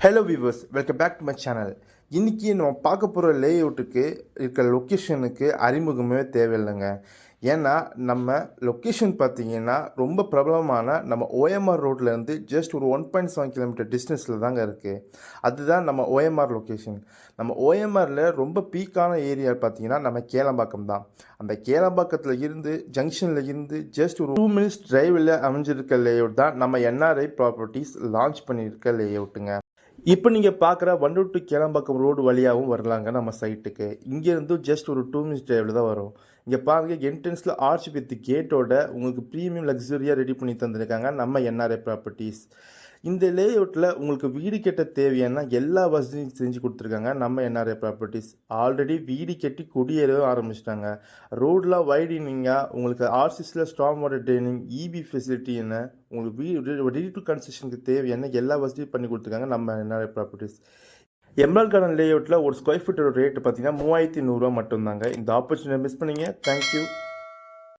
Hello viewers, welcome back to my channel. இன்றைக்கி நம்ம பார்க்க போகிற லேஅவுட்டுக்கு இருக்கிற லொக்கேஷனுக்கு அறிமுகமே தேவையில்லைங்க. ஏன்னா நம்ம லொக்கேஷன் பார்த்தீங்கன்னா ரொம்ப பிரபலமான நம்ம ஓஎம்ஆர் ரோட்லேருந்து ஜஸ்ட் ஒரு 1.7 கிலோமீட்டர் டிஸ்டன்ஸில் தாங்க இருக்குது. அதுதான் நம்ம ஓஎம்ஆர் லொக்கேஷன். நம்ம ஓஎம்ஆரில் ரொம்ப பீக்கான ஏரியா பார்த்தீங்கன்னா நம்ம கேளம்பாக்கம் தான். அந்த கேளம்பாக்கத்தில் இருந்து ஜங்ஷனில் இருந்து ஜஸ்ட் ஒரு 2 மினிட்ஸ் டிரைவில் அமைஞ்சிருக்க லேஅவுட் தான் நம்ம என்ஆர்ஐ ப்ராப்பர்ட்டிஸ் லான்ச் பண்ணியிருக்க லேஅவுட்டுங்க. இப்போ நீங்கள் பார்க்குற வண்டூர் டு கேளம்பாக்கம் ரோடு வழியாகவும் வரலாங்க நம்ம சைட்டுக்கு. இங்கேருந்து ஜஸ்ட் ஒரு 2 மினிட்ஸ் டிரைவில் தான் வரும். இங்கே பாருங்கள், என்ட்ரன்ஸில் ஆர்ச் வித் கேட்டோட உங்களுக்கு ப்ரீமியம் லக்ஸுரியாக ரெடி பண்ணி தந்திருக்காங்க நம்ம என்ஆர்ஐ ப்ராப்பர்ட்டிஸ். இந்த லேஅவுட்டில் உங்களுக்கு வீடு கட்ட தேவையான எல்லா வசதியும் செஞ்சு கொடுத்துருக்காங்க நம்ம என்ஆர்ஐ ப்ராப்பர்ட்டிஸ். ஆல்ரெடி வீடு கட்டி குடியேறவும் ஆரம்பிச்சிட்டாங்க. ரோடெலாம் வைடனிங்காக உங்களுக்கு ஆர்சிஸில் ஸ்ட்ராங் வாட்டர் ட்ரைனிங், இபி ஃபெசிலிட்டின்னு உங்களுக்கு வீடு ரெடி டு கன்ஸ்ட்ரக்ஷனுக்கு தேவையான எல்லா வசதியும் பண்ணி கொடுத்துருக்காங்க நம்ம என்ஆர்ஐ ப்ராப்பர்ட்டிஸ். எம்ரால் கார்டன் லேஅவுட்டில் ஒரு ஸ்கொயர் ஃபீட்டோட ரேட்டு பார்த்தீங்கன்னா 3100 மட்டும்தாங்க. இந்த ஆப்பர்ச்சுனிட்டி மிஸ் பண்ணிங்க. தேங்க்யூ.